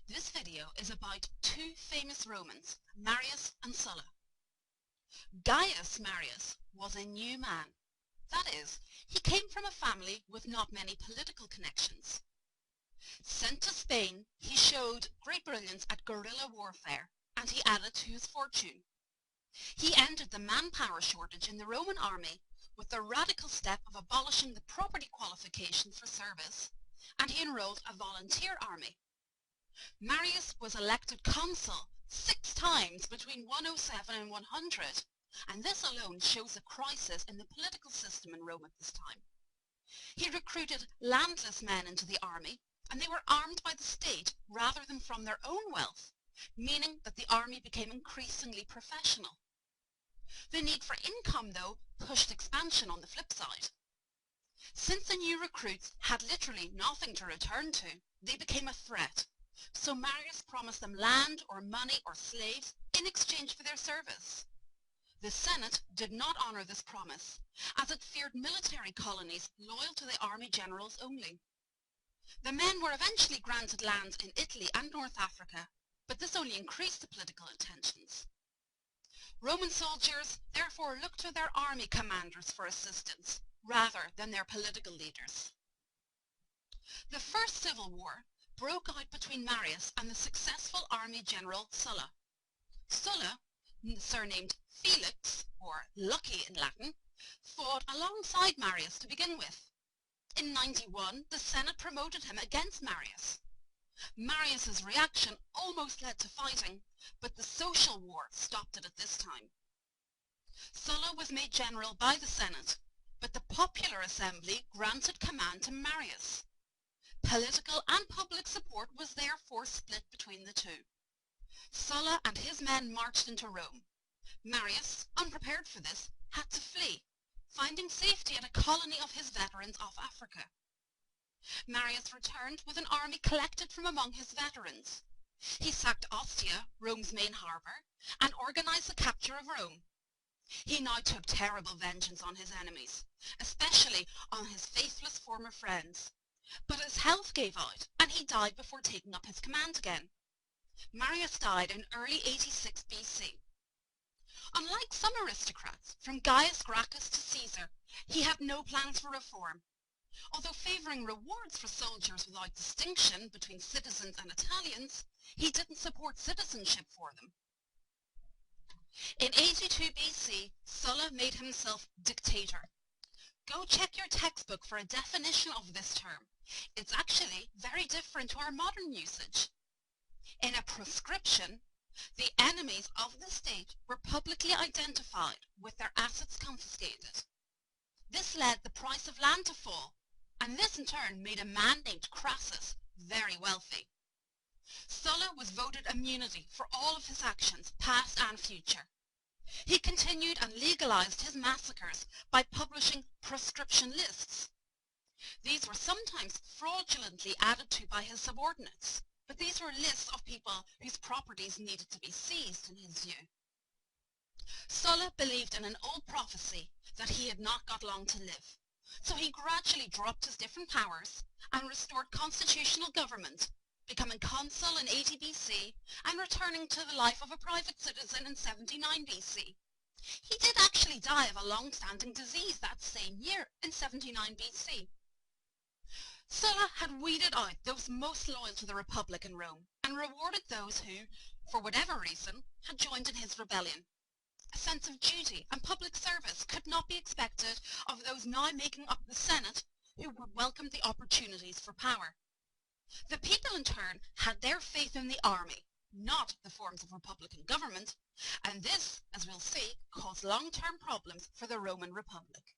This video is about two famous Romans, Marius and Sulla. Gaius Marius was a new man. That is, he came from a family with not many political connections. Sent to Spain, he showed great brilliance at guerrilla warfare, and he added to his fortune. He ended the manpower shortage in the Roman army with the radical step of abolishing the property qualification for service, and he enrolled a volunteer army. Marius was elected consul 6 times between 107 and 100, and this alone shows a crisis in the political system in Rome at this time. He recruited landless men into the army, and they were armed by the state rather than from their own wealth, meaning that the army became increasingly professional. The need for income, though, pushed expansion on the flip side. Since the new recruits had literally nothing to return to, they became a threat. So Marius promised them land or money or slaves in exchange for their service. The Senate did not honor this promise, as it feared military colonies loyal to the army generals only. The men were eventually granted lands in Italy and North Africa, but this only increased the political tensions. Roman soldiers therefore looked to their army commanders for assistance, rather than their political leaders. The First Civil War broke out between Marius and the successful army general Sulla. Sulla, surnamed Felix, or Lucky in Latin, fought alongside Marius to begin with. In 91, the Senate promoted him against Marius. Marius's reaction almost led to fighting, but the social war stopped it at this time. Sulla was made general by the Senate, but the popular assembly granted command to Marius. Political and public support was therefore split between the two. Sulla and his men marched into Rome. Marius, unprepared for this, had to flee, finding safety at a colony of his veterans off Africa. Marius returned with an army collected from among his veterans. He sacked Ostia, Rome's main harbour, and organized the capture of Rome. He now took terrible vengeance on his enemies, especially on his faithless former friends. But his health gave out, and he died before taking up his command again. Marius died in early 86 BC. Unlike some aristocrats, from Gaius Gracchus to Caesar, he had no plans for reform. Although favouring rewards for soldiers without distinction between citizens and Italians, he didn't support citizenship for them. In 82 BC, Sulla made himself dictator. Go check your textbook for a definition of this term. It's actually very different to our modern usage. In a proscription, the enemies of the state were publicly identified with their assets confiscated. This led the price of land to fall, and this in turn made a man named Crassus very wealthy. Sulla was voted immunity for all of his actions, past and future. He continued and legalized his massacres by publishing proscription lists. These were sometimes fraudulently added to by his subordinates, but these were lists of people whose properties needed to be seized in his view. Sulla believed in an old prophecy that he had not got long to live, so he gradually dropped his different powers and restored constitutional government, becoming consul in 80 BC and returning to the life of a private citizen in 79 BC. He did actually die of a long-standing disease that same year in 79 BC. Sulla had weeded out those most loyal to the Republic in Rome and rewarded those who, for whatever reason, had joined in his rebellion. A sense of duty and public service could not be expected of those now making up the Senate who would welcome the opportunities for power. The people in turn had their faith in the army, not the forms of republican government, and this, as we'll see, caused long-term problems for the Roman Republic.